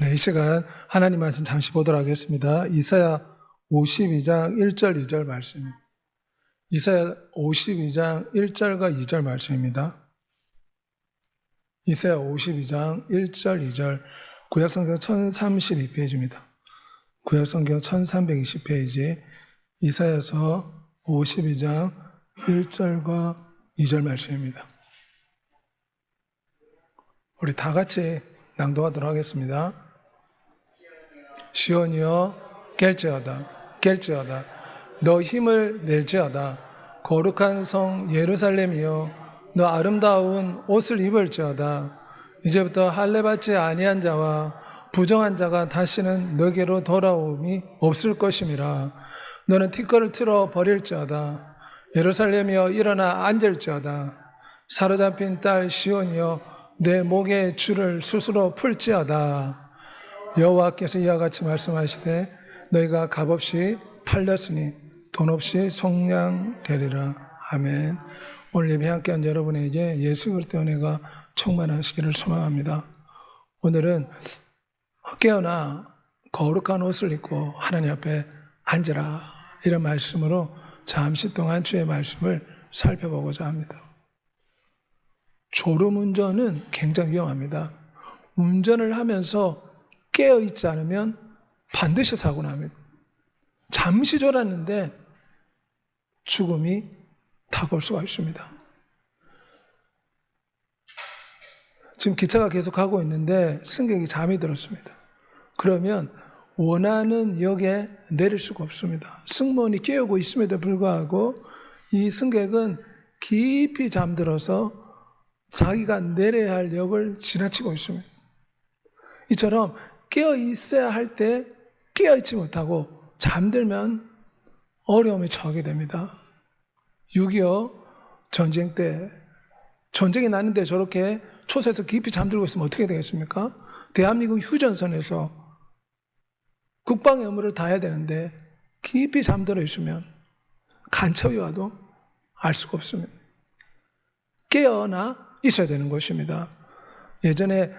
네, 이 시간 하나님 말씀 잠시 보도록 하겠습니다. 이사야 52장 1절 2절 말씀입니다. 이사야 52장 1절과 2절 말씀입니다. 이사야 52장 1절 2절 구약성경 1032페이지입니다. 구약성경 1320페이지 이사야서 52장 1절과 2절 말씀입니다. 우리 다 같이 낭독하도록 하겠습니다. 시온이여 깰지어다 깰지어다 너 힘을 낼지어다 거룩한 성 예루살렘이여 너 아름다운 옷을 입을지어다 이제부터 할례받지 아니한 자와 부정한 자가 다시는 너게로 돌아옴이 없을 것임이라 너는 티끌을 틀어 버릴지어다 예루살렘이여 일어나 앉을지어다 사로잡힌 딸 시온이여 내 목에 줄을 스스로 풀지어다 여호와께서 이와 같이 말씀하시되 너희가 값없이 팔렸으니 돈 없이 속량되리라. 아멘. 오늘 예배 함께한 여러분에게 예수 그리스도의 은혜가 충만하시기를 소망합니다. 오늘은 깨어나 거룩한 옷을 입고 하나님 앞에 앉으라 이런 말씀으로 잠시 동안 주의 말씀을 살펴보고자 합니다. 졸음운전은 굉장히 위험합니다. 운전을 하면서 깨어있지 않으면 반드시 사고 납니다. 잠시 졸았는데 죽음이 다가올 수가 있습니다. 지금 기차가 계속 가고 있는데 승객이 잠이 들었습니다. 그러면 원하는 역에 내릴 수가 없습니다. 승무원이 깨우고 있음에도 불구하고 이 승객은 깊이 잠들어서 자기가 내려야 할 역을 지나치고 있습니다. 이처럼 깨어 있어야 할 때 깨어 있지 못하고 잠들면 어려움에 처하게 됩니다. 6.25 전쟁 때 전쟁이 났는데 저렇게 초소에서 깊이 잠들고 있으면 어떻게 되겠습니까? 대한민국 휴전선에서 국방의 의무를 다해야 되는데 깊이 잠들어 있으면 간첩이 와도 알 수가 없습니다. 깨어나 있어야 되는 것입니다. 예전에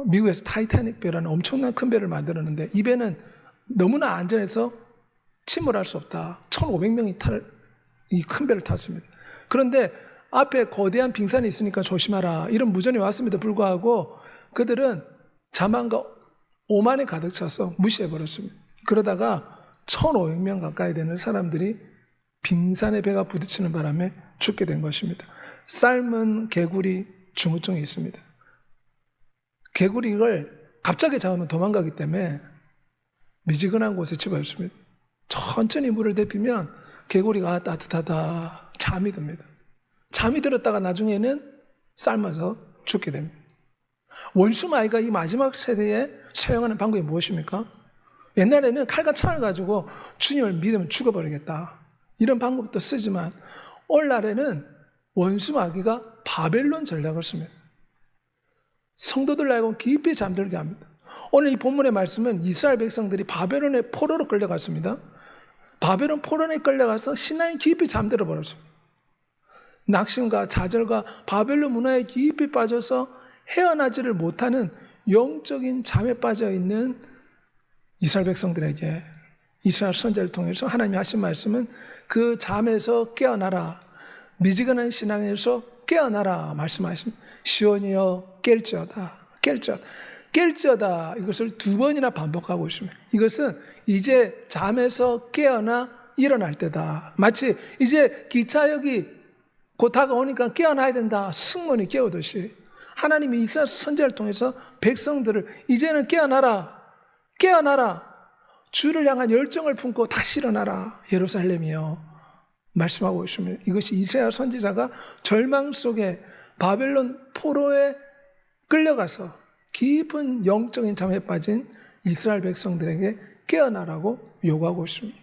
미국에서 타이타닉 배라는 엄청난 큰 배를 만들었는데 이 배는 너무나 안전해서 침몰할 수 없다. 1,500명이 이 큰 배를 탔습니다. 그런데 앞에 거대한 빙산이 있으니까 조심하라 이런 무전이 왔음에도 불구하고 그들은 자만과 오만에 가득 차서 무시해버렸습니다. 그러다가 1,500명 가까이 되는 사람들이 빙산의 배가 부딪히는 바람에 죽게 된 것입니다. 삶은 개구리 중후증이 있습니다. 개구리를 갑자기 잡으면 도망가기 때문에 미지근한 곳에 집어였습니다. 천천히 물을 데피면 개구리가 따뜻하다 잠이 듭니다. 잠이 들었다가 나중에는 삶아서 죽게 됩니다. 원수마귀가 이 마지막 세대에 사용하는 방법이 무엇입니까? 옛날에는 칼과 창을 가지고 주님을 믿으면 죽어버리겠다 이런 방법도 쓰지만 오늘날에는 원수마귀가 바벨론 전략을 씁니다. 성도들 알고 깊이 잠들게 합니다. 오늘 이 본문의 말씀은 이스라엘 백성들이 바벨론의 포로로 끌려갔습니다. 바벨론 포로에 끌려가서 신앙이 깊이 잠들어 버렸습니다. 낙심과 좌절과 바벨론 문화에 깊이 빠져서 헤어나지를 못하는 영적인 잠에 빠져 있는 이스라엘 백성들에게 이스라엘 선지자를 통해서 하나님이 하신 말씀은 그 잠에서 깨어나라 미지근한 신앙에서 깨어나라 말씀하십니다. 시온이여 깰지어다 깰지어다 깰지어다 이것을 2번이나 반복하고 있습니다. 이것은 이제 잠에서 깨어나 일어날 때다. 마치 이제 기차역이 곧 다가오니까 깨어나야 된다 승무원이 깨우듯이 하나님이 이스라엘 선지자를 통해서 백성들을 이제는 깨어나라 깨어나라 주를 향한 열정을 품고 다시 일어나라 예루살렘이여 말씀하고 있습니다. 이것이 이사야 선지자가 절망 속에 바벨론 포로에 끌려가서 깊은 영적인 잠에 빠진 이스라엘 백성들에게 깨어나라고 요구하고 있습니다.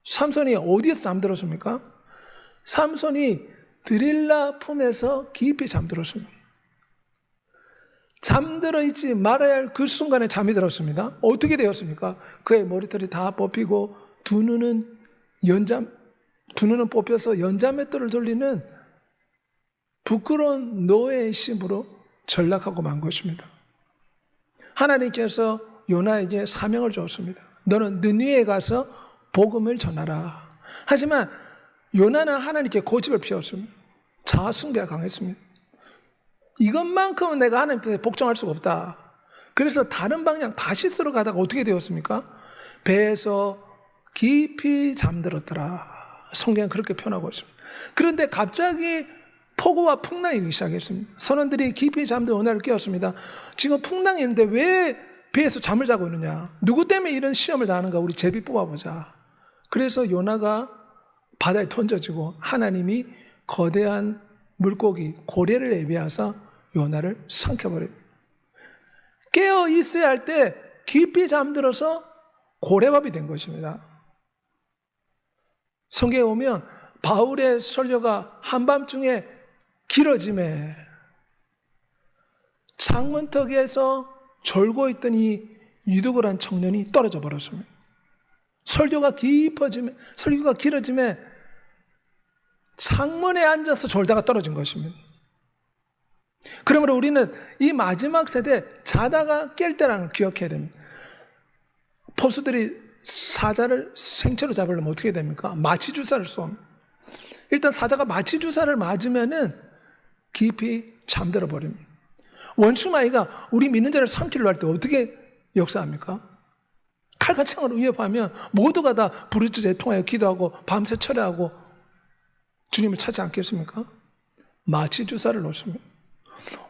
삼손이 어디에서 잠들었습니까? 삼손이 드릴라 품에서 깊이 잠들었습니다. 잠들어 있지 말아야 할 그 순간에 잠이 들었습니다. 어떻게 되었습니까? 그의 머리털이 다 뽑히고 두 눈은 뽑혀서 연자맷돌을 돌리는 부끄러운 노예의 심으로 전락하고 만 것입니다. 하나님께서 요나에게 사명을 줬습니다. 너는 느니에 가서 복음을 전하라. 하지만 요나는 하나님께 고집을 피웠습니다. 자아숭배가 강했습니다. 이것만큼은 내가 하나님 뜻에 복종할 수가 없다. 그래서 다른 방향 다시스로 가다가 어떻게 되었습니까? 배에서 깊이 잠들었더라. 성경은 그렇게 표현하고 있습니다. 그런데 갑자기 폭우와 풍랑이 일기 시작했습니다. 선원들이 깊이 잠든 요나를 깨웠습니다. 지금 풍랑이 있는데 왜 배에서 잠을 자고 있느냐? 누구 때문에 이런 시험을 당하는가? 우리 제비 뽑아보자. 그래서 요나가 바다에 던져지고 하나님이 거대한 물고기 고래를 예비하사 요나를 삼켜버립니다. 깨어 있어야 할 때 깊이 잠들어서 고래밥이 된 것입니다. 성경에 보면 바울의 설교가 한밤중에 길어짐에 창문턱에서 졸고 있던 이 유두고란 청년이 떨어져 버렸습니다. 설교가 길어짐에 창문에 앉아서 졸다가 떨어진 것입니다. 그러므로 우리는 이 마지막 세대 자다가 깰 때라는 걸 기억해야 됩니다. 포수들이 사자를 생체로 잡으려면 어떻게 됩니까? 마취 주사를 쏩니다. 일단 사자가 마취 주사를 맞으면은 깊이 잠들어 버립니다. 원수마귀가 우리 믿는 자를 삼키려 할 때 어떻게 역사합니까? 칼과 창으로 위협하면 모두가 다 부르짖어 통하여 기도하고 밤새 철회하고 주님을 찾지 않겠습니까? 마취 주사를 놓습니다.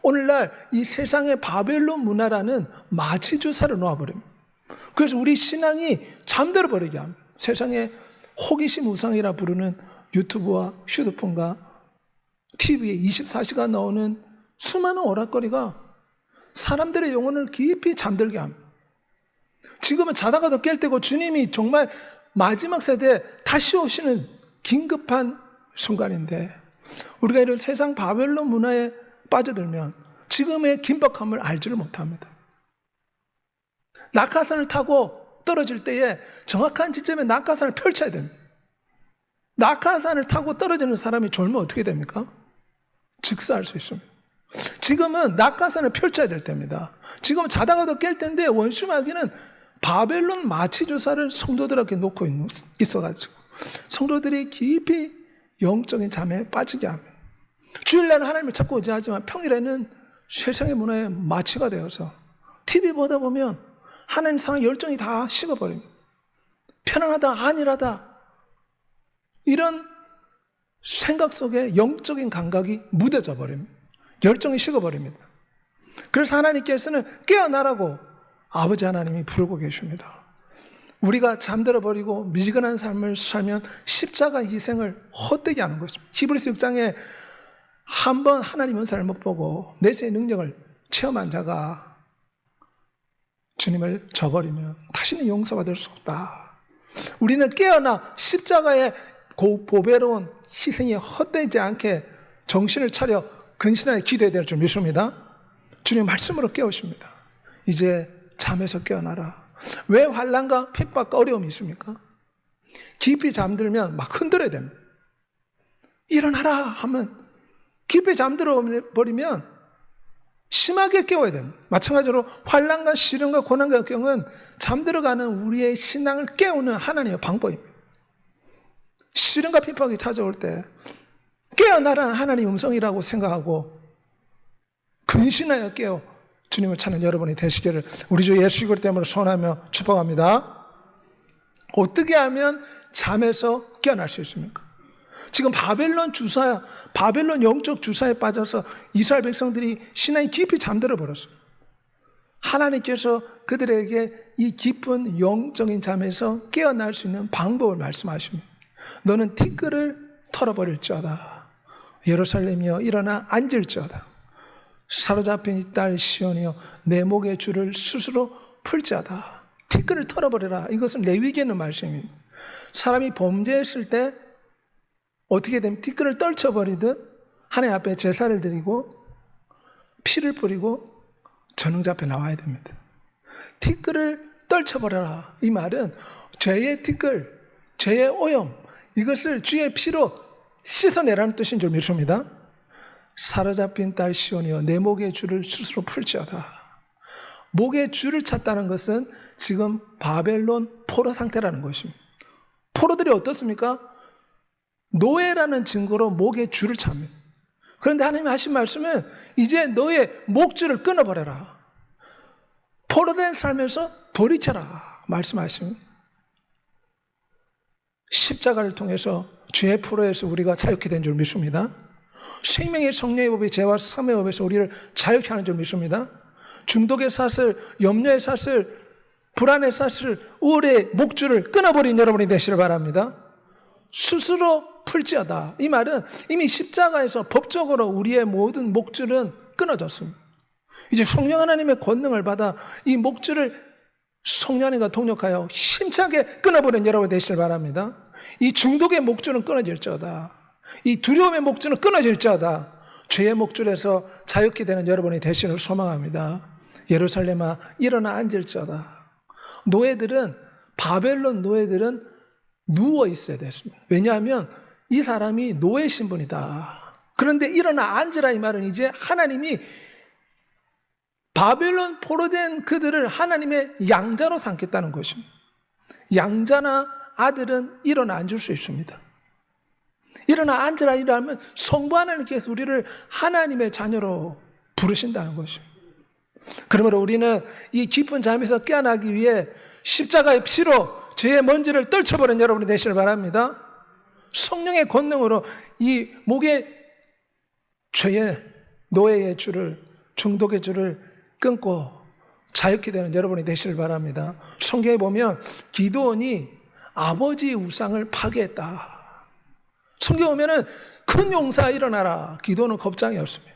오늘날 이 세상의 바벨론 문화라는 마취 주사를 놓아버립니다. 그래서 우리 신앙이 잠들어 버리게 합니다. 세상에 호기심 우상이라 부르는 유튜브와 휴대폰과 TV에 24시간 나오는 수많은 오락거리가 사람들의 영혼을 깊이 잠들게 합니다. 지금은 자다가도 깰 때고 주님이 정말 마지막 세대에 다시 오시는 긴급한 순간인데 우리가 이런 세상 바벨론 문화에 빠져들면 지금의 긴박함을 알지를 못합니다. 낙하산을 타고 떨어질 때에 정확한 지점에 낙하산을 펼쳐야 됩니다. 낙하산을 타고 떨어지는 사람이 졸면 어떻게 됩니까? 즉사할 수 있습니다. 지금은 낙하산을 펼쳐야 될 때입니다. 지금 자다가도 깰 텐데 원수마귀는 바벨론 마취주사를 성도들에게 놓고 있어가지고 성도들이 깊이 영적인 잠에 빠지게 합니다. 주일날은 하나님을 찾고 의지하지만 평일에는 세상의 문화에 마취가 되어서 TV 보다 보면 하나님 사랑 열정이 다 식어버립니다. 편안하다, 안일하다 이런 생각 속에 영적인 감각이 무뎌져 버립니다. 열정이 식어버립니다. 그래서 하나님께서는 깨어나라고 아버지 하나님이 부르고 계십니다. 우리가 잠들어 버리고 미지근한 삶을 살면 십자가 희생을 헛되게 하는 것입니다. 히브리서 6장에 한 번 하나님 은사를 못 보고 내세의 능력을 체험한 자가 주님을 저버리면 다시는 용서받을 수 없다. 우리는 깨어나 십자가의 보배로운 희생이 헛되지 않게 정신을 차려 근신하게 기도해야 될 줄 믿습니다. 주님 말씀으로 깨우십니다. 이제 잠에서 깨어나라. 왜 환난과 핍박과 어려움이 있습니까? 깊이 잠들면 막 흔들어야 됩니다. 일어나라 하면 깊이 잠들어 버리면 심하게 깨워야 됩니다. 마찬가지로 환난과 시련과 고난과 역경은 잠들어가는 우리의 신앙을 깨우는 하나님의 방법입니다. 시련과 핍박이 찾아올 때 깨어나라는 하나님의 음성이라고 생각하고 근신하여 깨어 주님을 찾는 여러분이 되시기를 우리 주 예수 그리스도 때문에 소원하며 축복합니다. 어떻게 하면 잠에서 깨어날 수 있습니까? 지금 바벨론 영적 주사에 빠져서 이스라엘 백성들이 신앙이 깊이 잠들어 버렸어요. 하나님께서 그들에게 이 깊은 영적인 잠에서 깨어날 수 있는 방법을 말씀하십니다. 너는 티끌을 털어버릴지어다. 예루살렘이여 일어나 앉을지어다. 사로잡힌 이 딸 시온이여 내 목의 줄을 스스로 풀지어다. 티끌을 털어버려라. 이것은 레위기에 있는 말씀입니다. 사람이 범죄했을 때 어떻게 되면 티끌을 떨쳐버리듯 하나님 앞에 제사를 드리고 피를 뿌리고 전능자 앞에 나와야 됩니다. 티끌을 떨쳐버려라. 이 말은 죄의 티끌, 죄의 오염 이것을 주의 피로 씻어내라는 뜻인 줄 믿습니다. 사로잡힌 딸 시온이여 내 목의 줄을 스스로 풀지어다. 목에 줄을 찼다는 것은 지금 바벨론 포로 상태라는 것입니다. 포로들이 어떻습니까? 노예라는 증거로 목에 줄을 찹니다. 그런데 하나님이 하신 말씀은 이제 너의 목줄을 끊어버려라. 포로된 삶에서 돌이켜라 말씀하십니다. 십자가를 통해서 죄의 포로에서 우리가 자유케 된 줄 믿습니다. 생명의 성령의 법이 죄와 사망의 법에서 우리를 자유케 하는 줄 믿습니다. 중독의 사슬, 염려의 사슬, 불안의 사슬, 우울의 목줄을 끊어버린 여러분이 되시길 바랍니다. 스스로 풀지어다. 이 말은 이미 십자가에서 법적으로 우리의 모든 목줄은 끊어졌습니다. 이제 성령 하나님의 권능을 받아 이 목줄을 성령님과 동력하여 힘차게 끊어버린 여러분 되시길 바랍니다. 이 중독의 목줄은 끊어질지어다. 이 두려움의 목줄은 끊어질지어다. 죄의 목줄에서 자유케 되는 여러분이 되시기를 소망합니다. 예루살렘아 일어나 앉을지어다. 노예들은, 바벨론 노예들은 누워 있어야 됐습니다. 왜냐하면 이 사람이 노예 신분이다. 그런데 일어나 앉으라 이 말은 이제 하나님이 바벨론 포로된 그들을 하나님의 양자로 삼겠다는 것입니다. 양자나 아들은 일어나 앉을 수 있습니다. 일어나 앉으라 이러면 성부 하나님께서 우리를 하나님의 자녀로 부르신다는 것입니다. 그러므로 우리는 이 깊은 잠에서 깨어나기 위해 십자가의 피로 죄의 먼지를 떨쳐버린 여러분이 되시길 바랍니다. 성령의 권능으로 이 목의 죄의 노예의 줄을, 중독의 줄을 끊고 자유케 되는 여러분이 되시길 바랍니다. 성경에 보면 기드온이 아버지의 우상을 파괴했다. 성경에 보면은 큰 용사 일어나라. 기드온은 겁장이었습니다.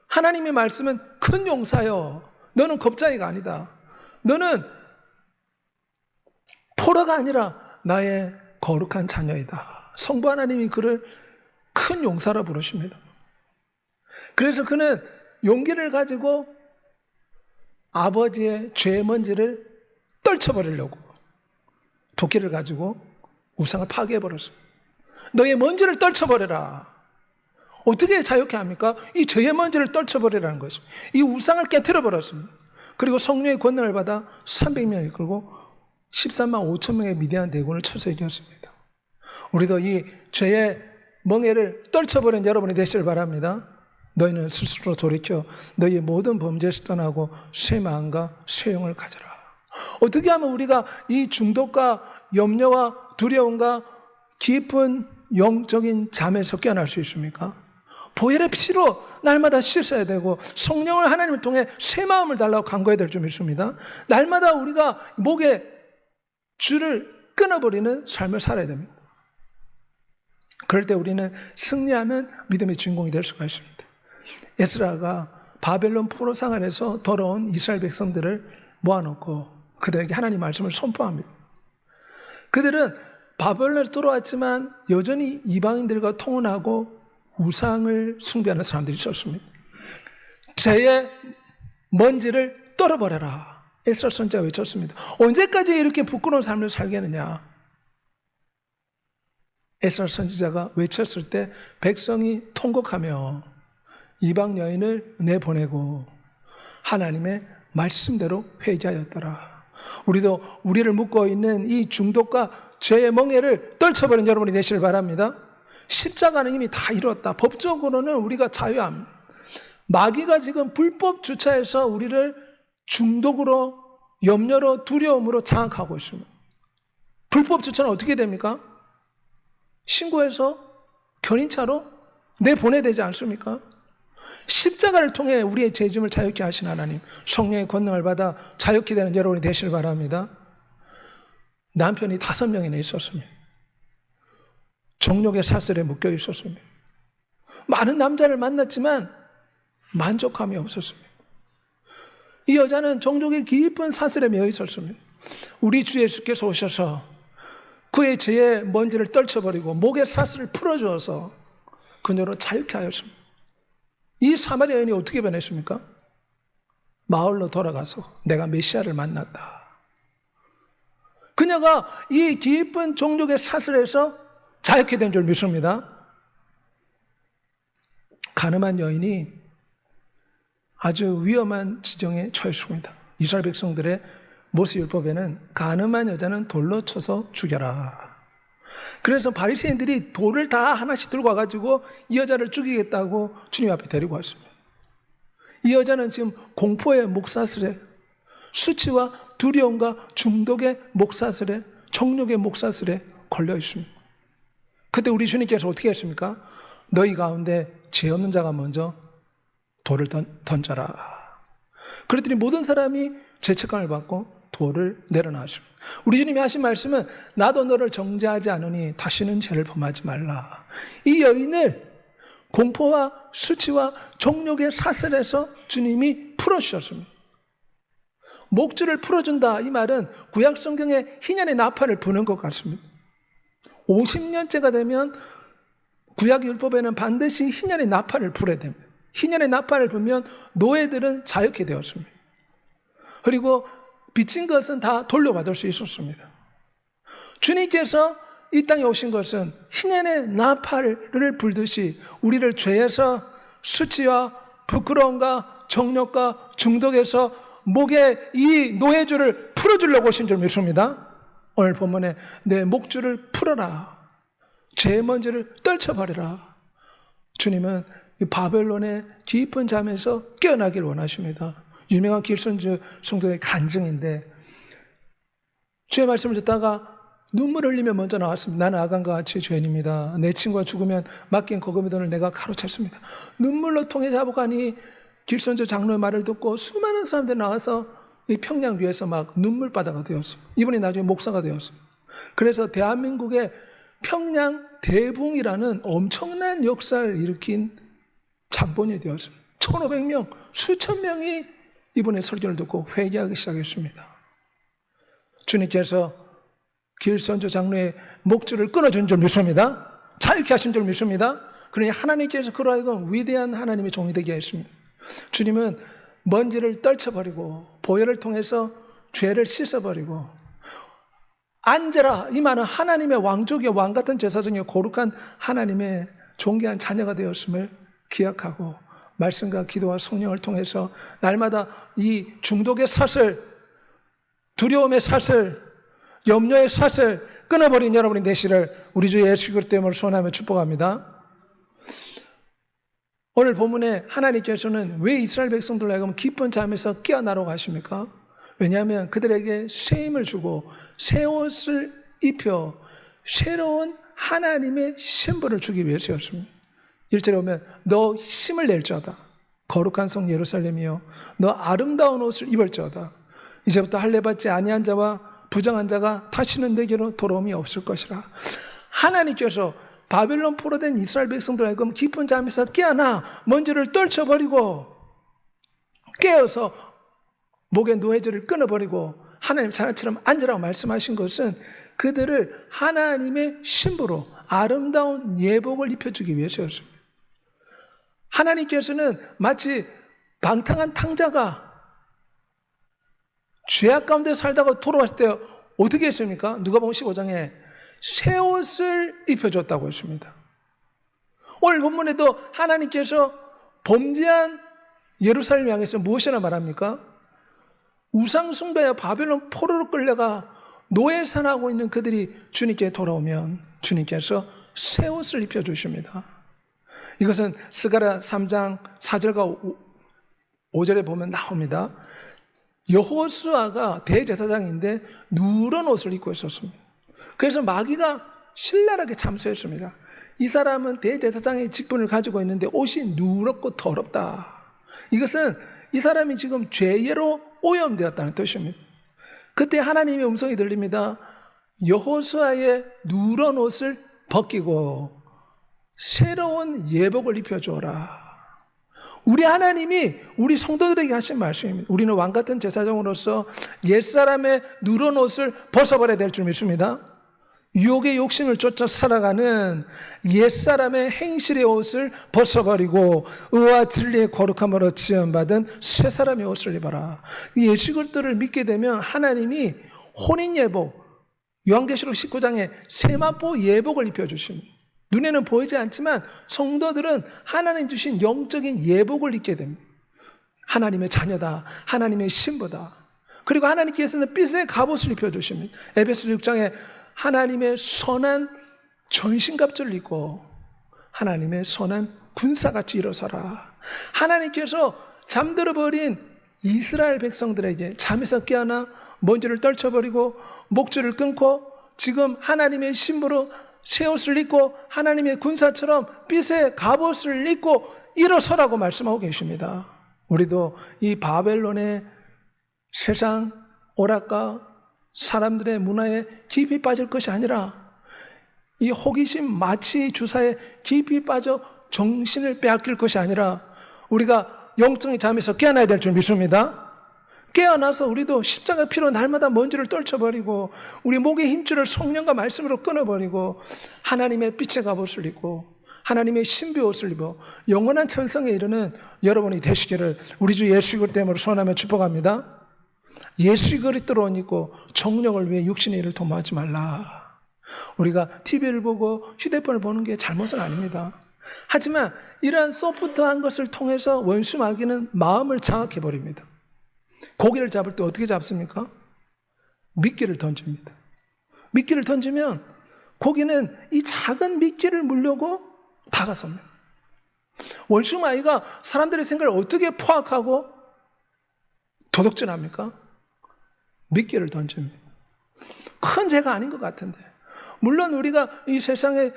하나님의 말씀은 큰 용사여. 너는 겁장이가 아니다. 너는 포로가 아니라 나의 거룩한 자녀이다. 성부 하나님이 그를 큰 용사라 부르십니다. 그래서 그는 용기를 가지고 아버지의 죄의 먼지를 떨쳐버리려고 도끼를 가지고 우상을 파괴해버렸습니다. 너의 먼지를 떨쳐버려라. 어떻게 자유케 합니까? 이 죄의 먼지를 떨쳐버리라는 것입니다. 이 우상을 깨트려버렸습니다. 그리고 성령의 권능을 받아 300명을 이끌고 13만 5천 명의 미디안 대군을 쳐서 이겼습니다. 우리도 이 죄의 멍에를 떨쳐버린 여러분이 되시길 바랍니다. 너희는 스스로 돌이켜 너희의 모든 범죄에서 떠나고 새 마음과 새 영을 가져라. 어떻게 하면 우리가 이 중독과 염려와 두려움과 깊은 영적인 잠에서 깨어날 수 있습니까? 보혈의 피로 날마다 씻어야 되고 성령을 하나님을 통해 새 마음을 달라고 간구해야 될 줄 믿습니다. 날마다 우리가 목에 줄을 끊어버리는 삶을 살아야 됩니다. 그럴 때 우리는 승리하는 믿음의 주인공이 될 수가 있습니다. 에스라가 바벨론 포로 생활에서 돌아온 이스라엘 백성들을 모아놓고 그들에게 하나님 말씀을 선포합니다. 그들은 바벨론에서 돌아왔지만 여전히 이방인들과 통혼하고 우상을 숭배하는 사람들이 있었습니다. 죄의 먼지를 떨어버려라. 에스라 선지자가 외쳤습니다. 언제까지 이렇게 부끄러운 삶을 살겠느냐. 에스라 선지자가 외쳤을 때 백성이 통곡하며 이방 여인을 내보내고 하나님의 말씀대로 회개하였더라. 우리도 우리를 묶고 있는 이 중독과 죄의 멍에를 떨쳐버린 여러분이 되시길 바랍니다. 십자가는 이미 다 이뤘다. 법적으로는 우리가 자유함. 마귀가 지금 불법 주차해서 우리를 중독으로, 염려로, 두려움으로 장악하고 있습니다. 불법 주차는 어떻게 됩니까? 신고해서 견인차로 내보내야 되지 않습니까? 십자가를 통해 우리의 죄짐을 자유케 하신 하나님, 성령의 권능을 받아 자유케 되는 여러분이 되시길 바랍니다. 남편이 5명이나 있었습니다. 정욕의 사슬에 묶여 있었습니다. 많은 남자를 만났지만 만족감이 없었습니다. 이 여자는 정욕의 깊은 사슬에 매여 있었습니다. 우리 주 예수께서 오셔서 그의 죄의 먼지를 떨쳐버리고 목의 사슬을 풀어주어서 그녀를 자유케 하였습니다. 이 사마리아 여인이 어떻게 변했습니까? 마을로 돌아가서 내가 메시아를 만났다. 그녀가 이 깊은 종족의 사슬에서 자유케 된 줄 믿습니다. 가늠한 여인이 아주 위험한 지경에 처했습니다. 이스라엘 백성들의 모세율법에는 간음한 여자는 돌로 쳐서 죽여라. 그래서 바리새인들이 돌을 다 하나씩 들고 와가지고 이 여자를 죽이겠다고 주님 앞에 데리고 왔습니다. 이 여자는 지금 공포의 목사슬에, 수치와 두려움과 중독의 목사슬에, 정욕의 목사슬에 걸려 있습니다. 그때 우리 주님께서 어떻게 했습니까? 너희 가운데 죄 없는 자가 먼저 돌을 던져라. 그랬더니 모든 사람이 죄책감을 받고 돌을 내려놓으십니다. 우리 주님이 하신 말씀은 나도 너를 정죄하지 않으니 다시는 죄를 범하지 말라. 이 여인을 공포와 수치와 정욕의 사슬에서 주님이 풀어주셨습니다. 목줄을 풀어준다, 이 말은 구약 성경에 희년의 나팔을 부는 것 같습니다. 50년째가 되면 구약 율법에는 반드시 희년의 나팔을 불어야 됩니다. 희년의 나팔을 불면 노예들은 자유케 되었습니다. 그리고 빚진 것은 다 돌려받을 수 있었습니다. 주님께서 이 땅에 오신 것은 희년의 나팔을 불듯이 우리를 죄에서, 수치와 부끄러움과 정욕과 중독에서 목의 이 노예줄을 풀어주려고 오신 줄 믿습니다. 오늘 본문에 내 목줄을 풀어라, 죄의 먼지를 떨쳐버려라. 주님은 이 바벨론의 깊은 잠에서 깨어나길 원하십니다. 유명한 길선주 성도의 간증인데, 주의 말씀을 듣다가 눈물 흘리며 먼저 나왔습니다. 나는 아간과 같이 죄인입니다. 내 친구가 죽으면 맡긴 거금의 돈을 내가 가로챘습니다. 눈물로 통해 잡아가니 길선주 장로의 말을 듣고 수많은 사람들이 나와서 이 평양 위에서 막 눈물바다가 되었습니다. 이분이 나중에 목사가 되었습니다. 그래서 대한민국의 평양 대붕이라는 엄청난 역사를 일으킨 장본인이 되었습니다. 1500명, 수천 명이 이분의 설교를 듣고 회개하기 시작했습니다. 주님께서 길선주 장로의 목줄을 끊어준 줄 믿습니다. 자유케 하신 줄 믿습니다. 그러니 하나님께서 그로 하여금 위대한 하나님의 종이 되게 했습니다. 주님은 먼지를 떨쳐버리고 보혈을 통해서 죄를 씻어버리고, 앉아라, 이 말은 하나님의 왕족의 왕같은 제사장의 거룩한 하나님의 존귀한 자녀가 되었음을 기억하고 말씀과 기도와 성령을 통해서 날마다 이 중독의 사슬, 두려움의 사슬, 염려의 사슬 끊어버린 여러분이 되시를 우리 주 예수 그리스도 이름으로 소원하며 축복합니다. 오늘 본문에 하나님께서는 왜 이스라엘 백성들로 하여금 깊은 잠에서 깨어나라고 하십니까? 왜냐하면 그들에게 새 힘을 주고 새 옷을 입혀 새로운 하나님의 신분을 주기 위해서였습니다. 1절에 보면 너 힘을 낼지어다 거룩한 성 예루살렘이여 너 아름다운 옷을 입을지어다 이제부터 할례받지 아니한 자와 부정한 자가 다시는 내게로 돌아옴이 없을 것이라. 하나님께서 바벨론 포로된 이스라엘 백성들 하여금 깊은 잠에서 깨어나 먼지를 떨쳐버리고 깨어서 목의 노예줄을 끊어버리고 하나님 자녀처럼 앉으라고 말씀하신 것은 그들을 하나님의 신부로 아름다운 예복을 입혀주기 위해서였습니다. 하나님께서는 마치 방탕한 탕자가 죄악 가운데 살다가 돌아왔을 때 어떻게 했습니까? 누가복음 15장에 새 옷을 입혀줬다고 했습니다. 오늘 본문에도 하나님께서 범죄한 예루살렘 향해서 무엇이나 말합니까? 우상숭배와 바벨론 포로로 끌려가 노예산하고 있는 그들이 주님께 돌아오면 주님께서 새 옷을 입혀주십니다. 이것은 스가랴 3장 4절과 5절에 보면 나옵니다. 여호수아가 대제사장인데 누런 옷을 입고 있었습니다. 그래서 마귀가 신랄하게 참소했습니다. 이 사람은 대제사장의 직분을 가지고 있는데 옷이 누렇고 더럽다. 이것은 이 사람이 지금 죄로 오염되었다는 뜻입니다. 그때 하나님의 음성이 들립니다. 여호수아의 누런 옷을 벗기고 새로운 예복을 입혀줘라. 우리 하나님이 우리 성도들에게 하신 말씀입니다. 우리는 왕같은 제사장으로서 옛사람의 누런 옷을 벗어버려야 될 줄 믿습니다. 유혹의 욕심을 쫓아 살아가는 옛사람의 행실의 옷을 벗어버리고 의와 진리의 거룩함으로 지음받은 새 사람의 옷을 입어라. 예수 그리스도를 믿게 되면 하나님이 혼인예복, 요한계시록 19장에 세마포 예복을 입혀주십니다. 눈에는 보이지 않지만 성도들은 하나님 주신 영적인 예복을 입게 됩니다. 하나님의 자녀다, 하나님의 신부다. 그리고 하나님께서는 삐스의 갑옷을 입혀주십니다. 에베소 6장에 하나님의 선한 전신갑주를 입고 하나님의 선한 군사같이 일어서라. 하나님께서 잠들어버린 이스라엘 백성들에게 잠에서 깨어나 먼지를 떨쳐버리고 목줄을 끊고 지금 하나님의 신부로 새 옷을 입고 하나님의 군사처럼 삐스의 갑옷을 입고 일어서라고 말씀하고 계십니다. 우리도 이 바벨론의 세상 오락가 사람들의 문화에 깊이 빠질 것이 아니라 이 호기심 마치 주사에 깊이 빠져 정신을 빼앗길 것이 아니라 우리가 영적인 잠에서 깨어나야 될 줄 믿습니다. 깨어나서 우리도 십자가 피로 날마다 먼지를 떨쳐버리고 우리 목의 힘줄을 성령과 말씀으로 끊어버리고 하나님의 빛의 갑옷을 입고 하나님의 신비 옷을 입어 영원한 천성에 이르는 여러분이 되시기를 우리 주 예수 그리스도로 소원하며 축복합니다. 예수 그리스도로 옷 입고 정력을 위해 육신의 일을 도모하지 말라. 우리가 TV를 보고 휴대폰을 보는 게 잘못은 아닙니다. 하지만 이러한 소프트한 것을 통해서 원수 마귀는 마음을 장악해버립니다. 고기를 잡을 때 어떻게 잡습니까? 미끼를 던집니다. 미끼를 던지면 고기는 이 작은 미끼를 물려고 다가섭니다. 원수 마귀가 사람들의 생각을 어떻게 포악하고 도둑질합니까? 미끼를 던집니다. 큰 죄가 아닌 것 같은데 물론 우리가 이 세상에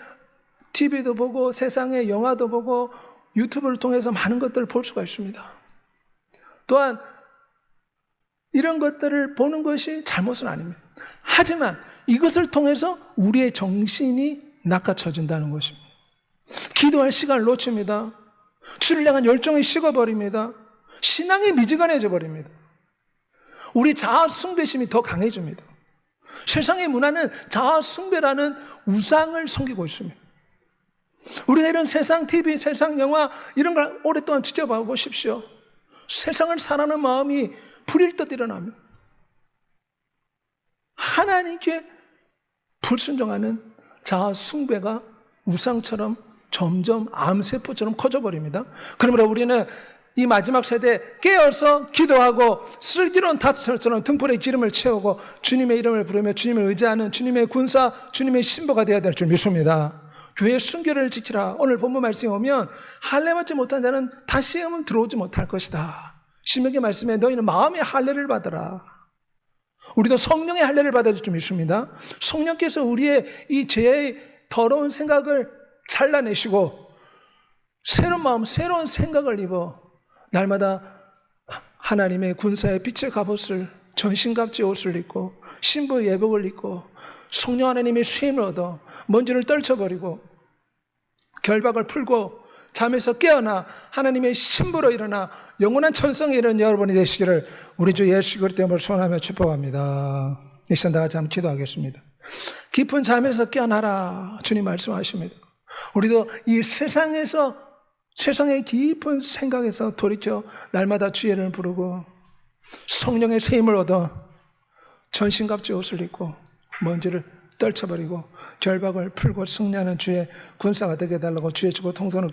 TV도 보고 세상에 영화도 보고 유튜브를 통해서 많은 것들을 볼 수가 있습니다. 또한 이런 것들을 보는 것이 잘못은 아닙니다. 하지만 이것을 통해서 우리의 정신이 낚아쳐진다는 것입니다. 기도할 시간을 놓칩니다. 주를 향한 열정이 식어버립니다. 신앙이 미지근해져 버립니다. 우리 자아 숭배심이 더 강해집니다. 세상의 문화는 자아 숭배라는 우상을 섬기고 있습니다. 우리가 이런 세상 TV, 세상 영화 이런 걸 오랫동안 지켜봐 보십시오. 세상을 사랑하는 마음이 불일 듯 일어납니다. 하나님께 불순종하는 자아 숭배가 우상처럼 점점 암세포처럼 커져버립니다. 그러므로 우리는 이 마지막 세대에 깨어서 기도하고 슬기로운 다스처럼 등불에 기름을 채우고 주님의 이름을 부르며 주님을 의지하는 주님의 군사, 주님의 신부가 되어야 될 줄 믿습니다. 교회의 순결을 지키라. 오늘 본문 말씀에 오면 할례 받지 못한 자는 다시 음은 들어오지 못할 것이다. 신명기 말씀에 너희는 마음의 할례를 받으라. 우리도 성령의 할례를 받아야 될 줄 믿습니다. 성령께서 우리의 이 죄의 더러운 생각을 잘라내시고 새로운 마음, 새로운 생각을 입어 날마다 하나님의 군사의 빛의 갑옷을 전신갑주의 옷을 입고 신부의 예복을 입고 성령 하나님의 수임을 얻어 먼지를 떨쳐버리고 결박을 풀고 잠에서 깨어나 하나님의 신부로 일어나 영원한 천성에 이르는 여러분이 되시기를 우리 주 예수 그리스도를 소원하며 축복합니다. 이 시간 다 같이 한번 기도하겠습니다. 깊은 잠에서 깨어나라 주님 말씀하십니다. 우리도 이 세상에서 세상의 깊은 생각에서 돌이켜 날마다 주의 이름을 부르고 성령의 세임을 얻어 전신갑주의 옷을 입고 먼지를 떨쳐버리고 결박을 풀고 승리하는 주의 군사가 되게 해달라고 주의 주고 통성을